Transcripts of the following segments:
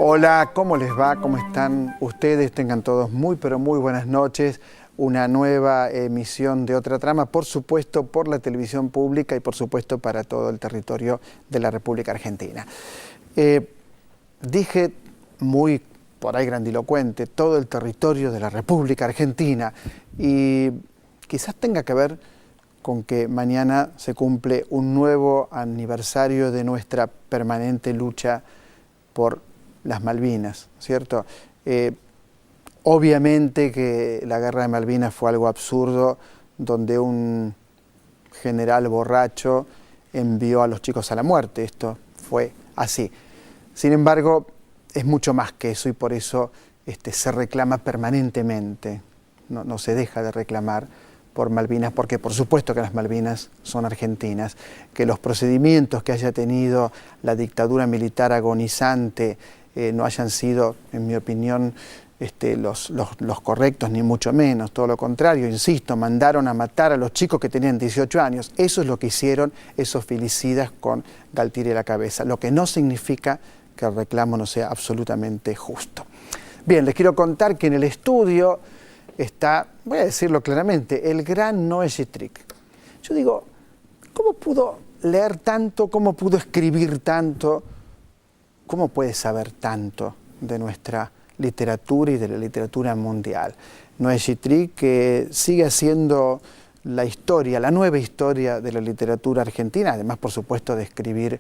Hola, ¿cómo les va? ¿Cómo están ustedes? Tengan todos muy, pero muy buenas noches. Una nueva emisión de Otra Trama, por supuesto, por la televisión pública y por supuesto para todo el territorio de la República Argentina. Dije muy, por ahí grandilocuente, todo el territorio de la República Argentina, y quizás tenga que ver con que mañana se cumple un nuevo aniversario de nuestra permanente lucha por las Malvinas, ¿cierto? Obviamente que la guerra de Malvinas fue algo absurdo, donde un general borracho envió a los chicos a la muerte. Esto fue así. Sin embargo, es mucho más que eso y por eso se reclama permanentemente. No se deja de reclamar por Malvinas, porque por supuesto que las Malvinas son argentinas, que los procedimientos que haya tenido la dictadura militar agonizante no hayan sido, en mi opinión, los correctos, ni mucho menos, todo lo contrario, insisto, mandaron a matar a los chicos que tenían 18 años. Eso es lo que hicieron esos filicidas con Galtieri a la cabeza, lo que no significa que el reclamo no sea absolutamente justo. Bien, les quiero contar que en el estudio está, voy a decirlo claramente, el gran Noé Gittrick. Yo digo, ¿cómo pudo leer tanto? ¿Cómo pudo escribir tanto? ¿Cómo puede saber tanto de nuestra literatura y de la literatura mundial? Noé Gittrick, que sigue haciendo la historia, la nueva historia de la literatura argentina, además, por supuesto, de escribir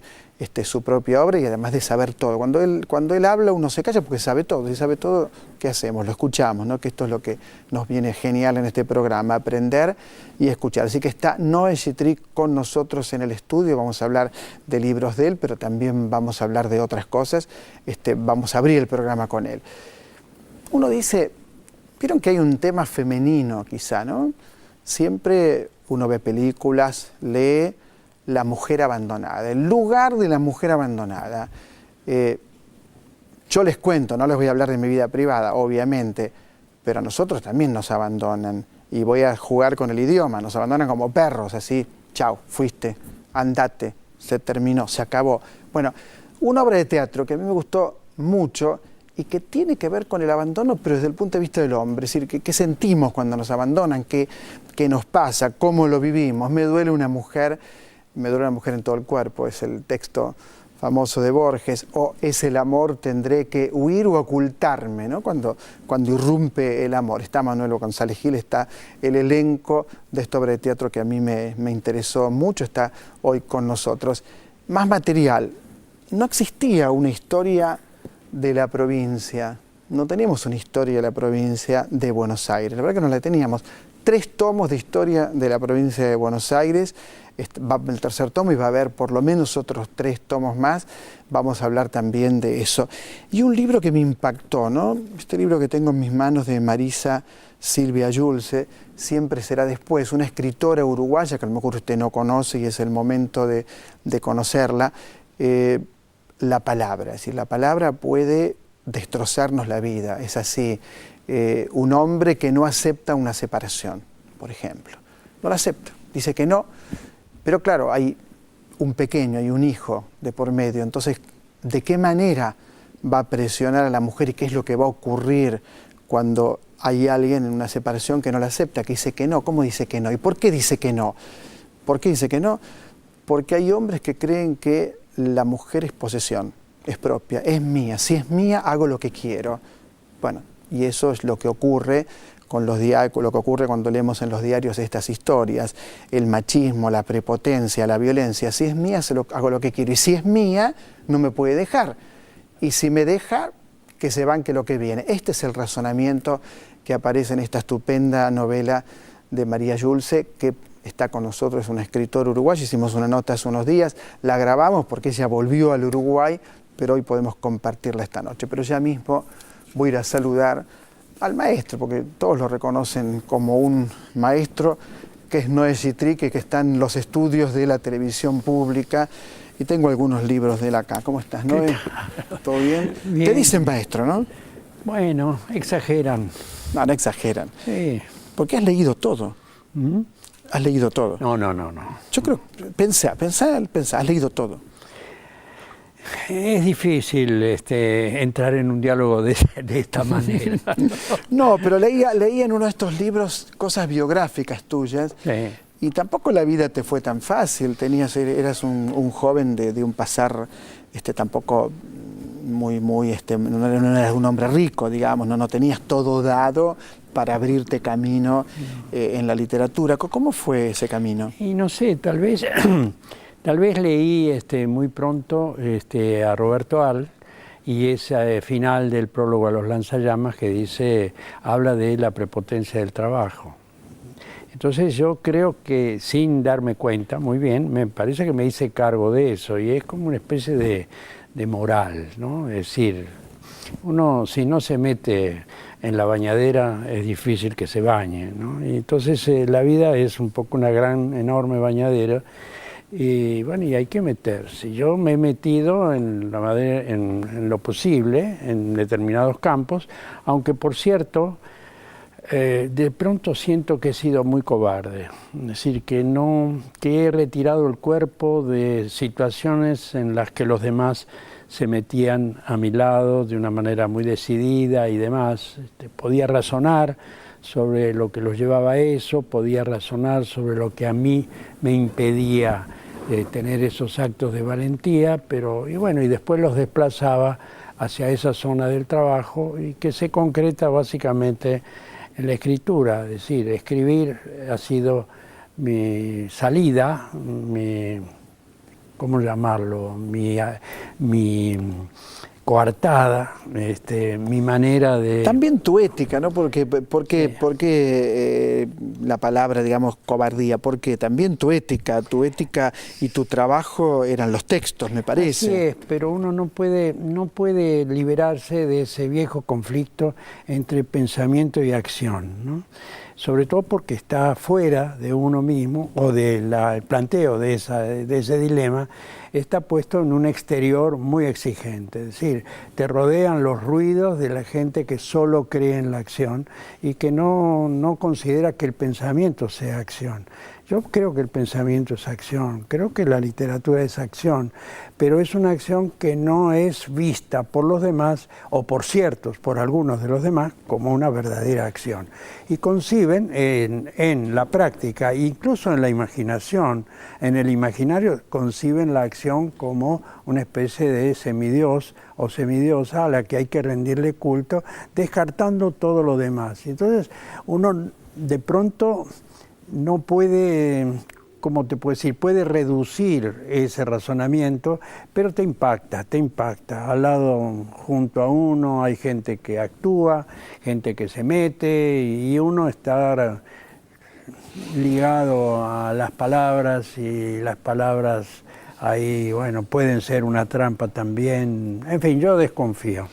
su propia obra y además de saber todo. Cuando él habla, uno se calla porque sabe todo. Si sabe todo, ¿qué hacemos? Lo escuchamos, ¿no? Que esto es lo que nos viene genial en este programa, aprender y escuchar. Así que está Noé Gittrick con nosotros en el estudio. Vamos a hablar de libros de él, pero también vamos a hablar de otras cosas. Vamos a abrir el programa con él. Uno dice, vieron que hay un tema femenino quizá, ¿no? Siempre uno ve películas, lee la mujer abandonada, el lugar de la mujer abandonada. Yo les cuento, no les voy a hablar de mi vida privada, obviamente, pero a nosotros también nos abandonan. Y voy a jugar con el idioma, nos abandonan como perros, así, chao, fuiste, andate, se terminó, se acabó. Bueno, una obra de teatro que a mí me gustó mucho y que tiene que ver con el abandono, pero desde el punto de vista del hombre, es decir, ¿qué sentimos cuando nos abandonan? ¿Qué nos pasa? ¿Cómo lo vivimos? Me duele una mujer en todo el cuerpo, es el texto famoso de Borges, o es el amor, tendré que huir o ocultarme, ¿no? Cuando irrumpe el amor. Está Manuel González Gil, está el elenco de esta obra de teatro que a mí me interesó mucho, está hoy con nosotros. Más material, no existía una historia de la provincia, no teníamos una historia de la provincia de Buenos Aires, la verdad que no la teníamos. 3 tomos de historia de la provincia de Buenos Aires, va el tercer tomo y va a haber por lo menos otros 3 tomos más, vamos a hablar también de eso. Y un libro que me impactó, ¿no? Este libro que tengo en mis manos de Marisa Silvia Yulce, Siempre será después, una escritora uruguaya que a lo mejor usted no conoce y es el momento de conocerla. La palabra, es decir, la palabra puede destrozarnos la vida, es así. Un hombre que no acepta una separación, por ejemplo, no la acepta, dice que no, pero claro, hay un pequeño, hay un hijo de por medio, entonces, ¿de qué manera va a presionar a la mujer y qué es lo que va a ocurrir cuando hay alguien en una separación que no la acepta, que dice que no? ¿Cómo dice que no? ¿Y por qué dice que no? ¿Por qué dice que no? Porque hay hombres que creen que la mujer es posesión, es propia, es mía. Si es mía, hago lo que quiero. Bueno, y eso es lo que ocurre con lo que ocurre cuando leemos en los diarios estas historias. El machismo, la prepotencia, la violencia. Si es mía, hago lo que quiero. Y si es mía, no me puede dejar. Y si me deja, que se banque lo que viene. Este es el razonamiento que aparece en esta estupenda novela de María Yulce, que está con nosotros, es una escritora uruguaya. Hicimos una nota hace unos días, la grabamos porque ella volvió al Uruguay, pero hoy podemos compartirla esta noche. Pero ya mismo voy a ir a saludar al maestro, porque todos lo reconocen como un maestro, que es Noé Chitrique, que está en los estudios de la televisión pública, y tengo algunos libros de él acá. ¿Cómo estás, Noé? ¿Todo bien? Bien. Te dicen maestro, ¿no? Bueno, exageran. No, no exageran. Sí. Porque has leído todo. ¿Mm? Has leído todo. No. Yo creo, pensá, has leído todo. Es difícil entrar en un diálogo de esta manera. No, pero leía en uno de estos libros cosas biográficas tuyas. Sí. Y tampoco la vida te fue tan fácil. Eras un joven de un pasar tampoco muy, no eras un hombre rico, digamos, no tenías todo dado para abrirte camino en la literatura. ¿Cómo fue ese camino? Y no sé, tal vez leí muy pronto a Roberto Al, y ese final del prólogo a Los lanzallamas que habla de la prepotencia del trabajo. Entonces yo creo que, sin darme cuenta, muy bien, me parece que me hice cargo de eso, y es como una especie de moral, ¿no? Es decir, uno si no se mete en la bañadera es difícil que se bañe, ¿no? Y entonces la vida es un poco una gran, enorme bañadera, y bueno, y hay que meterse. Yo me he metido en lo posible, en determinados campos, aunque por cierto, de pronto siento que he sido muy cobarde, es decir, que he retirado el cuerpo de situaciones en las que los demás se metían a mi lado de una manera muy decidida y demás. Podía razonar sobre lo que los llevaba a eso, podía razonar sobre lo que a mí me impedía tener esos actos de valentía, y después los desplazaba hacia esa zona del trabajo, y que se concreta básicamente en la escritura. Es decir, escribir ha sido mi salida, ¿cómo llamarlo? Mi coartada, mi manera de... También tu ética, ¿no? Porque la palabra, digamos, cobardía, porque también tu ética y tu trabajo eran los textos, me parece. Así es, pero uno no puede liberarse de ese viejo conflicto entre pensamiento y acción, ¿no? Sobre todo porque está fuera de uno mismo, o del planteo de ese dilema, está puesto en un exterior muy exigente. Es decir, te rodean los ruidos de la gente que solo cree en la acción y que no considera que el pensamiento sea acción. Yo creo que el pensamiento es acción, creo que la literatura es acción, pero es una acción que no es vista por los demás, o por algunos de los demás, como una verdadera acción. Y conciben en la práctica, incluso en la imaginación, en el imaginario, conciben la acción como una especie de semidios o semidiosa a la que hay que rendirle culto, descartando todo lo demás. Y entonces uno de pronto no puede, ¿cómo te puedo decir? Puede reducir ese razonamiento, pero te impacta. Al lado, junto a uno, hay gente que actúa, gente que se mete, y uno está ligado a las palabras, y las palabras ahí, bueno, pueden ser una trampa también. En fin, yo desconfío.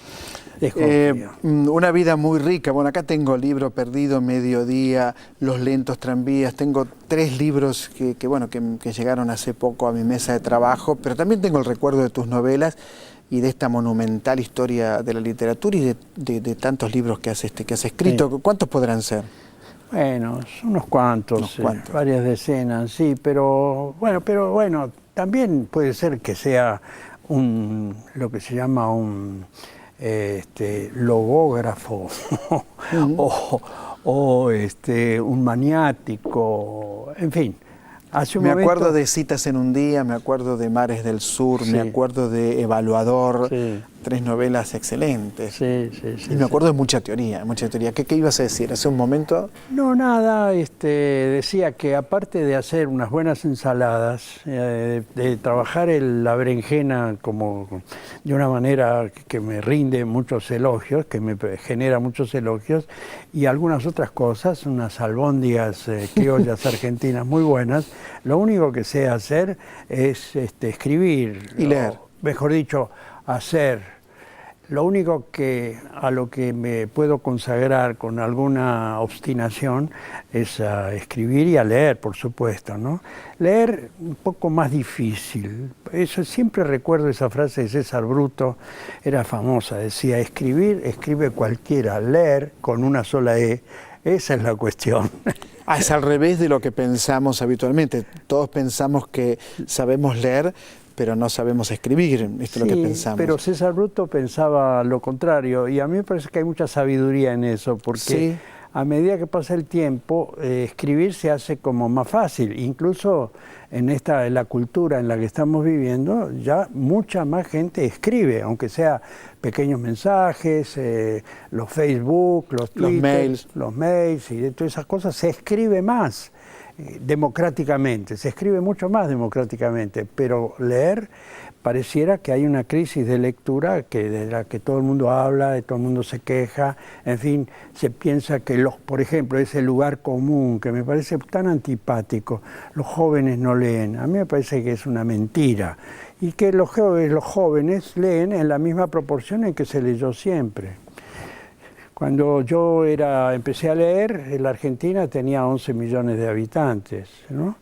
Una vida muy rica. Bueno, acá tengo Libro Perdido, Mediodía, Los lentos tranvías. Tengo 3 libros que llegaron hace poco a mi mesa de trabajo, pero también tengo el recuerdo de tus novelas y de esta monumental historia de la literatura y de tantos libros que has escrito. Sí. ¿Cuántos podrán ser? Bueno, unos cuantos. Varias decenas, sí, pero bueno, también puede ser que sea lo que se llama un logógrafo o un maniático, en fin. Me acuerdo de Citas en un día, me acuerdo de Mares del Sur, sí. Me acuerdo de Evaluador, sí. 3 novelas excelentes. Sí, y me acuerdo de mucha teoría. ¿Qué ibas a decir hace un momento? No, nada, decía que aparte de hacer unas buenas ensaladas, de trabajar la berenjena como de una manera que me rinde muchos elogios, que me genera muchos elogios, y algunas otras cosas, unas albóndigas criollas argentinas muy buenas, lo único que sé hacer es escribir. Y leer. Mejor dicho, hacer Lo único a lo que me puedo consagrar con alguna obstinación es a escribir y a leer, por supuesto, ¿no? Leer un poco más difícil. Eso, siempre recuerdo esa frase de César Bruto, era famosa, decía, escribir, escribe cualquiera, leer con una sola E, esa es la cuestión. Es al revés de lo que pensamos habitualmente. Todos pensamos que sabemos leer, pero no sabemos escribir, esto es lo que pensamos. Pero César Bruto pensaba lo contrario, y a mí me parece que hay mucha sabiduría en eso, porque a medida que pasa el tiempo, escribir se hace como más fácil. Incluso en la cultura en la que estamos viviendo, ya mucha más gente escribe, aunque sea pequeños mensajes, los Facebook, los Twitter, los mails y todas esas cosas, se escribe más. Democráticamente, se escribe mucho más democráticamente, pero leer pareciera que hay una crisis de lectura de la que todo el mundo habla, de todo el mundo se queja, en fin, se piensa que por ejemplo, ese lugar común que me parece tan antipático, los jóvenes no leen, a mí me parece que es una mentira, y que los jóvenes leen en la misma proporción en que se leyó siempre. Cuando yo empecé a leer, la Argentina tenía 11 millones de habitantes, ¿no?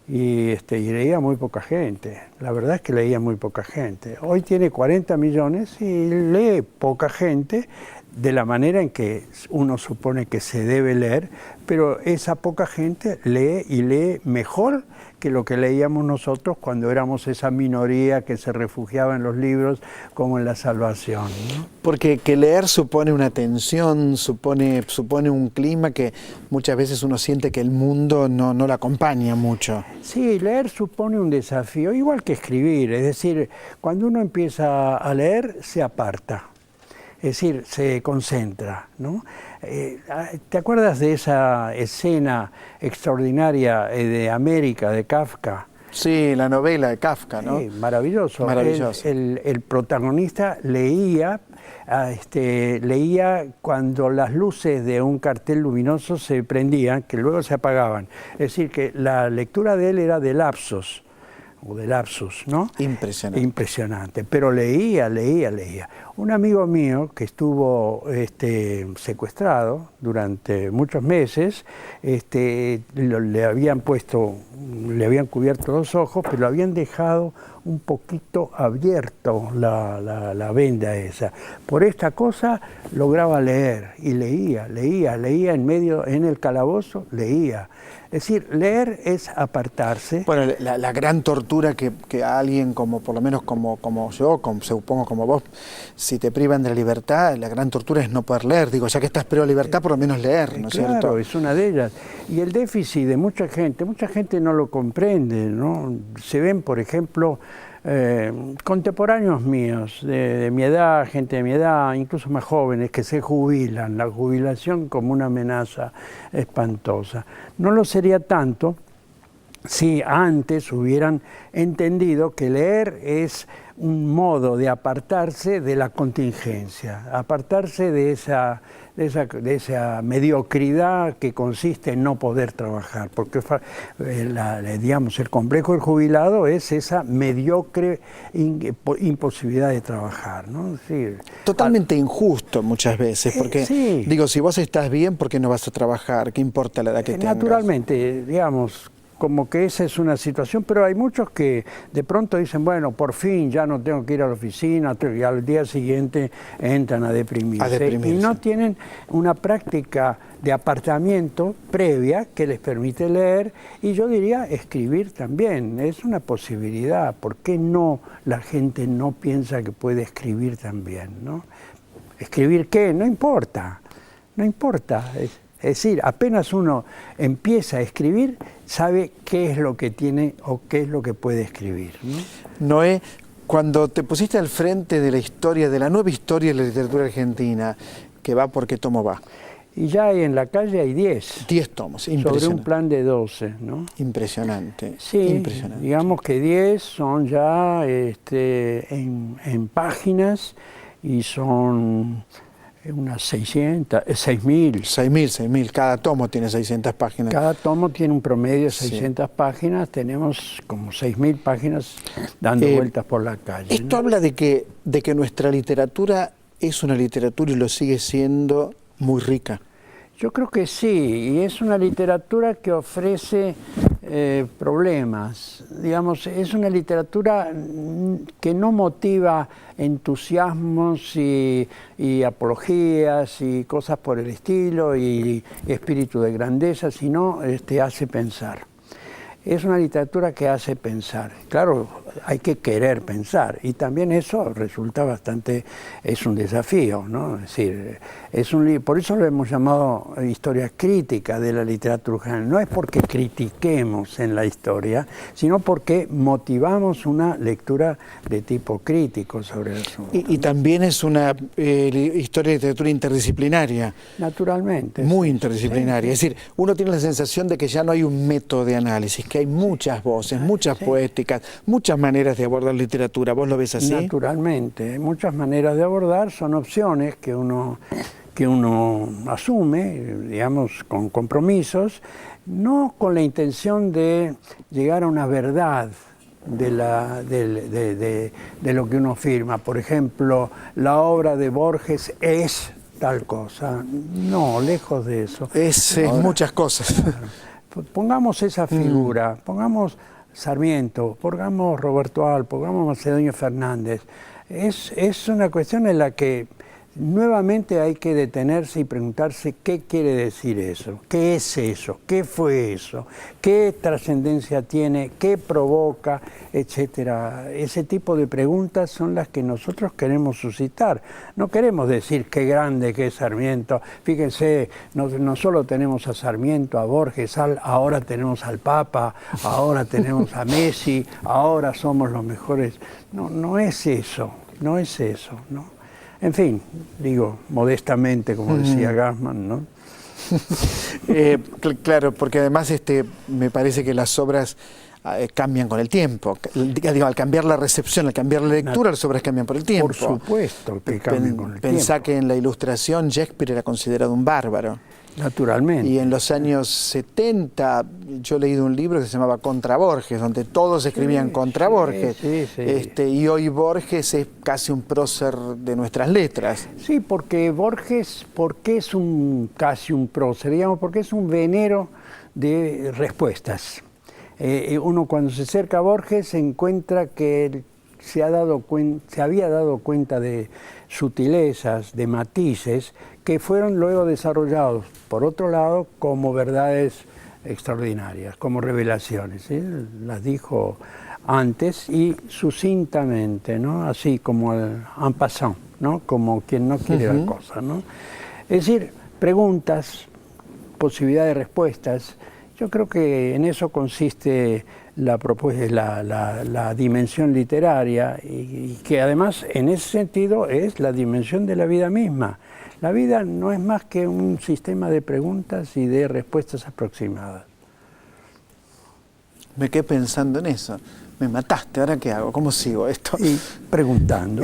Y leía muy poca gente. La verdad es que leía muy poca gente. Hoy tiene 40 millones y lee poca gente de la manera en que uno supone que se debe leer, pero esa poca gente lee y lee mejor que lo que leíamos nosotros cuando éramos esa minoría que se refugiaba en los libros como en la salvación, ¿no? Porque que leer supone una tensión, supone un clima que muchas veces uno siente que el mundo no lo acompaña mucho. Sí, leer supone un desafío, igual que escribir, es decir, cuando uno empieza a leer se aparta. Es decir, se concentra, ¿no? ¿Te acuerdas de esa escena extraordinaria de América, de Kafka? Sí, la novela de Kafka, ¿no? Sí, maravilloso. Maravilloso. El protagonista leía cuando las luces de un cartel luminoso se prendían, que luego se apagaban. Es decir, que la lectura de él era de lapsos, o de lapsus, ¿no? Impresionante. Impresionante, pero leía. Un amigo mío que estuvo secuestrado durante muchos meses, le habían cubierto los ojos, pero lo habían dejado un poquito abierto la venda esa. Por esta cosa lograba leer, y leía en el calabozo, leía. Es decir, leer es apartarse. Bueno, la gran tortura que a alguien, por lo menos como yo, supongo como vos, si te privan de la libertad, la gran tortura es no poder leer. Digo, ya que estás privado de libertad, por lo menos leer, ¿no es cierto? Claro, es una de ellas. Y el déficit de mucha gente no lo comprende, ¿no? Se ven, por ejemplo, contemporáneos míos, de mi edad, gente de mi edad, incluso más jóvenes, que se jubilan, la jubilación como una amenaza espantosa. No lo sería tanto si antes hubieran entendido que leer es un modo de apartarse de la contingencia, apartarse de esa mediocridad que consiste en no poder trabajar, porque digamos, el complejo del jubilado es esa mediocre imposibilidad de trabajar, ¿no? Es decir, totalmente injusto muchas veces, porque sí. Digo, si vos estás bien, ¿por qué no vas a trabajar? ¿Qué importa la edad que tengas? Naturalmente, digamos, como que esa es una situación, pero hay muchos que de pronto dicen, bueno, por fin ya no tengo que ir a la oficina, y al día siguiente entran a deprimirse. Y no tienen una práctica de apartamiento previa que les permite leer, y yo diría escribir también, es una posibilidad. ¿Por qué no la gente no piensa que puede escribir también, ¿no? ¿Escribir qué? No importa, no importa. Es decir, apenas uno empieza a escribir, sabe qué es lo que tiene o qué es lo que puede escribir, ¿no? Noé, cuando te pusiste al frente de la historia, de la nueva historia de la literatura argentina, que va por qué tomo va. Y ya en la calle hay 10. 10 tomos, impresionante. Sobre un plan de 12, ¿no? Impresionante. Sí, impresionante. Digamos que 10 son ya en páginas y son unas 600, 6.000. 6.000. Cada tomo tiene 600 páginas. Cada tomo tiene un promedio de 600 páginas. Tenemos como 6.000 páginas dando vueltas por la calle. Esto habla de que nuestra literatura es una literatura y lo sigue siendo muy rica. Yo creo que sí, y es una literatura que ofrece problemas. Digamos, es una literatura que no motiva entusiasmos y apologías y cosas por el estilo y espíritu de grandeza, sino hace pensar. Es una literatura que hace pensar. Claro, hay que querer pensar y también eso resulta bastante, es un desafío, ¿no? Es decir, por eso lo hemos llamado historia crítica de la literatura general. No es porque critiquemos en la historia, sino porque motivamos una lectura de tipo crítico sobre el asunto. Y también es una historia de literatura interdisciplinaria. Naturalmente. Muy interdisciplinaria. Sí. Es decir, uno tiene la sensación de que ya no hay un método de análisis, que hay muchas voces, muchas poéticas, muchas maneras de abordar literatura. ¿Vos lo ves así? Naturalmente, hay muchas maneras de abordar, son opciones que uno asume, digamos, con compromisos, no con la intención de llegar a una verdad de lo que uno firma. Por ejemplo, la obra de Borges es tal cosa. No, lejos de eso. Es muchas cosas. Claro. Pongamos esa figura, pongamos Sarmiento, pongamos Roberto Al, pongamos Macedonio Fernández. Es una cuestión en la que nuevamente hay que detenerse y preguntarse qué quiere decir eso, qué es eso, qué fue eso, qué trascendencia tiene, qué provoca, etcétera. Ese tipo de preguntas son las que nosotros queremos suscitar. No queremos decir qué grande que es Sarmiento. Fíjense, no solo tenemos a Sarmiento, a Borges, ahora tenemos al Papa, ahora tenemos a Messi, ahora somos los mejores. No es eso, no es eso, ¿no? En fin, digo modestamente, como decía Gassman, ¿no? Claro, porque además me parece que las obras cambian con el tiempo. Digo, al cambiar la recepción, al cambiar la lectura, las obras cambian por el tiempo. Por supuesto que cambian con el tiempo. Pensá que en la Ilustración Shakespeare era considerado un bárbaro. Naturalmente. Y en los años 70 yo he leído un libro que se llamaba Contra Borges, donde todos escribían contra Borges. Y hoy Borges es casi un prócer de nuestras letras. Sí, porque Borges, ¿por qué es casi un prócer? Digamos, porque es un venero de respuestas. Uno cuando se acerca a Borges se encuentra que se había dado cuenta de sutilezas, de matices, que fueron luego desarrollados, por otro lado, como verdades extraordinarias, como revelaciones. Las dijo antes y sucintamente, ¿no? Así como en passant, ¿no? Como quien no quiere la cosa, ¿no? Es decir, preguntas, posibilidad de respuestas. Yo creo que en eso consiste la dimensión literaria y que además en ese sentido es la dimensión de la vida misma. La vida no es más que un sistema de preguntas y de respuestas aproximadas. Me quedé pensando en eso. Me mataste, ¿ahora qué hago? ¿Cómo sigo esto? Y preguntando.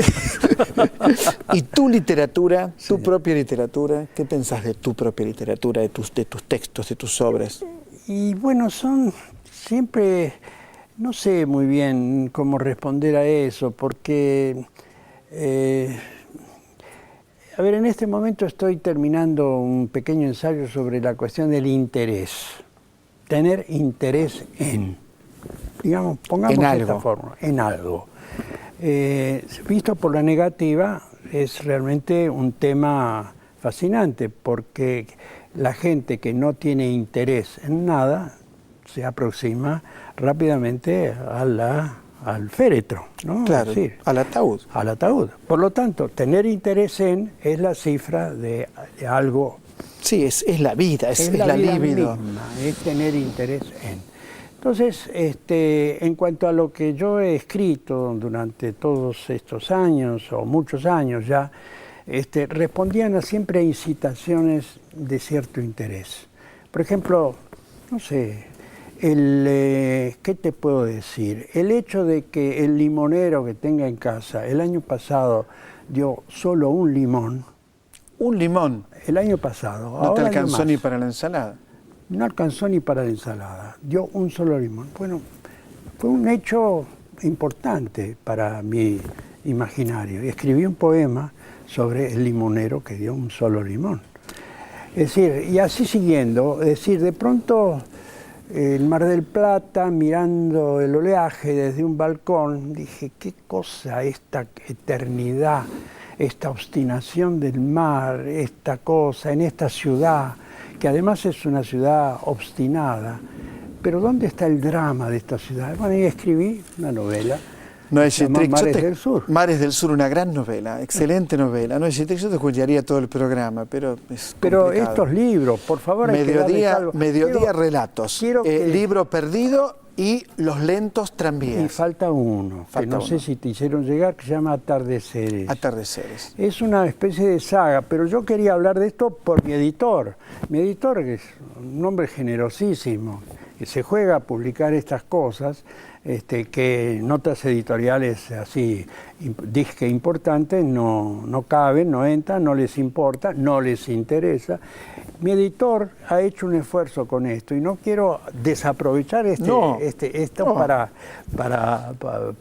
¿Y tu literatura, tu propia literatura? ¿Qué pensás de tu propia literatura, de tus textos, de tus obras? Y bueno, son siempre, no sé muy bien cómo responder a eso, porque, a ver, en este momento estoy terminando un pequeño ensayo sobre la cuestión del interés. Tener interés en, digamos, pongamos esta forma, en algo. Visto por la negativa, es realmente un tema fascinante, porque la gente que no tiene interés en nada se aproxima rápidamente al féretro, ¿no? Claro, es decir, al ataúd. Al ataúd. Por lo tanto, tener interés en es la cifra de algo. Sí, es la vida, es la libido. Misma, es tener interés en. Entonces, en cuanto a lo que yo he escrito durante todos estos años, o muchos años ya, respondían siempre a incitaciones de cierto interés. Por ejemplo, no sé, ¿qué te puedo decir? El hecho de que el limonero que tenga en casa el año pasado dio solo un limón. Un limón. El año pasado. No te alcanzó ni para la ensalada. No alcanzó ni para la ensalada. Dio un solo limón. Bueno, fue un hecho importante para mi imaginario. Y escribí un poema sobre el limonero que dio un solo limón. Es decir, y así siguiendo, es decir, de pronto el Mar del Plata, mirando el oleaje desde un balcón, dije, qué cosa esta eternidad, esta obstinación del mar, esta cosa en esta ciudad, que además es una ciudad obstinada. Pero ¿dónde está el drama de esta ciudad? Bueno, y escribí una novela. Noé Gittrich, Mares del Sur. Mares del Sur, una gran novela, excelente novela. Noé Gittrich, yo te escucharía todo el programa, pero es complicado. Estos libros, por favor, hay que darles algo. Mediodía relatos, Libro perdido y Los lentos tranvías. Y falta uno, que no sé si te hicieron llegar, que se llama Atardeceres. Atardeceres. Es una especie de saga, pero yo quería hablar de esto por mi editor. Mi editor, que es un hombre generosísimo, que se juega a publicar estas cosas, que notas editoriales así, disque importantes, no caben, no entran, no les importa, no les interesa. Mi editor ha hecho un esfuerzo con esto y no quiero desaprovechar esto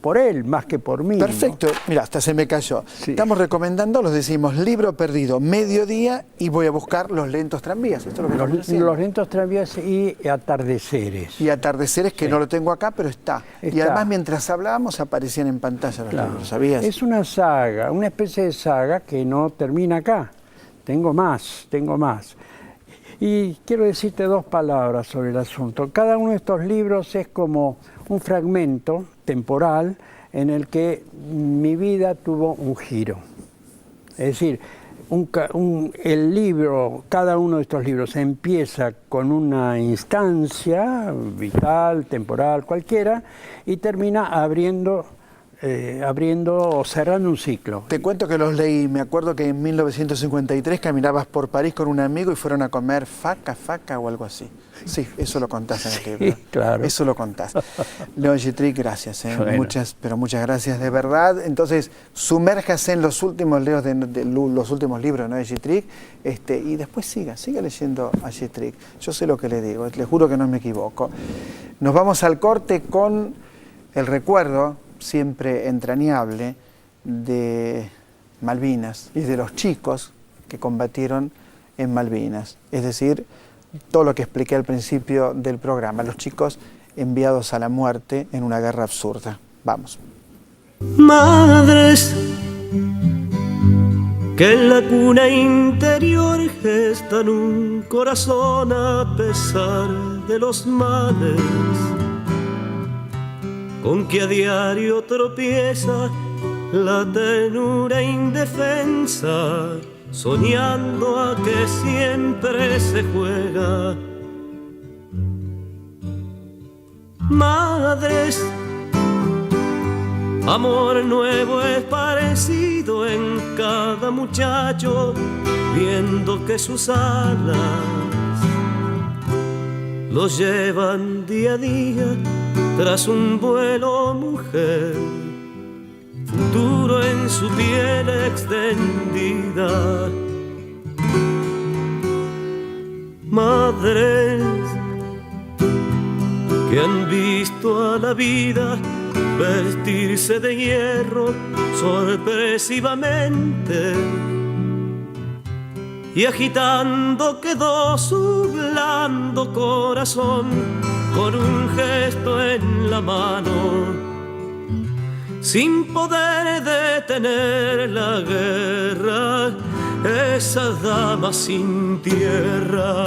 por él, más que por mí. Perfecto, ¿no? Mira, hasta se me cayó. Sí. Estamos recomendando, los decimos, Libro perdido, Mediodía, y voy a buscar Los lentos tranvías. Esto es lo que los lentos tranvías y Atardeceres. Y Atardeceres, que no lo tengo acá, pero está. Y además, mientras hablábamos, aparecían en pantalla los libros, ¿sabías? Es una saga, una especie de saga que no termina acá. Tengo más. Y quiero decirte dos palabras sobre el asunto. Cada uno de estos libros es como un fragmento temporal en el que mi vida tuvo un giro. Es decir, el libro, cada uno de estos libros empieza con una instancia vital, temporal, cualquiera, y termina abriendo o cerrando un ciclo. Te cuento que los leí. Me acuerdo que en 1953 caminabas por París con un amigo y fueron a comer faca o algo así. Sí, eso lo contás en el libro. Sí, claro. Eso lo contás. Noé Gittrich, gracias. Bueno. Muchas gracias de verdad. Entonces, sumérjase en los últimos libros de Noé Gittrich, y después siga leyendo a Gittrich. Yo sé lo que le digo, le juro que no me equivoco. Nos vamos al corte con el recuerdo siempre entrañable de Malvinas y de los chicos que combatieron en Malvinas. Es decir, todo lo que expliqué al principio del programa, los chicos enviados a la muerte en una guerra absurda. Vamos. Madres que en la cuna interior gestan un corazón a pesar de los males, con que a diario tropieza la ternura indefensa, soñando a que siempre se juega. Madres, amor nuevo es parecido en cada muchacho, viendo que sus alas los llevan día a día tras un vuelo, mujer, futuro en su piel extendida. Madres que han visto a la vida vestirse de hierro sorpresivamente, y agitando quedó su blando corazón con un gesto en la mano, sin poder detener la guerra, esa dama sin tierra.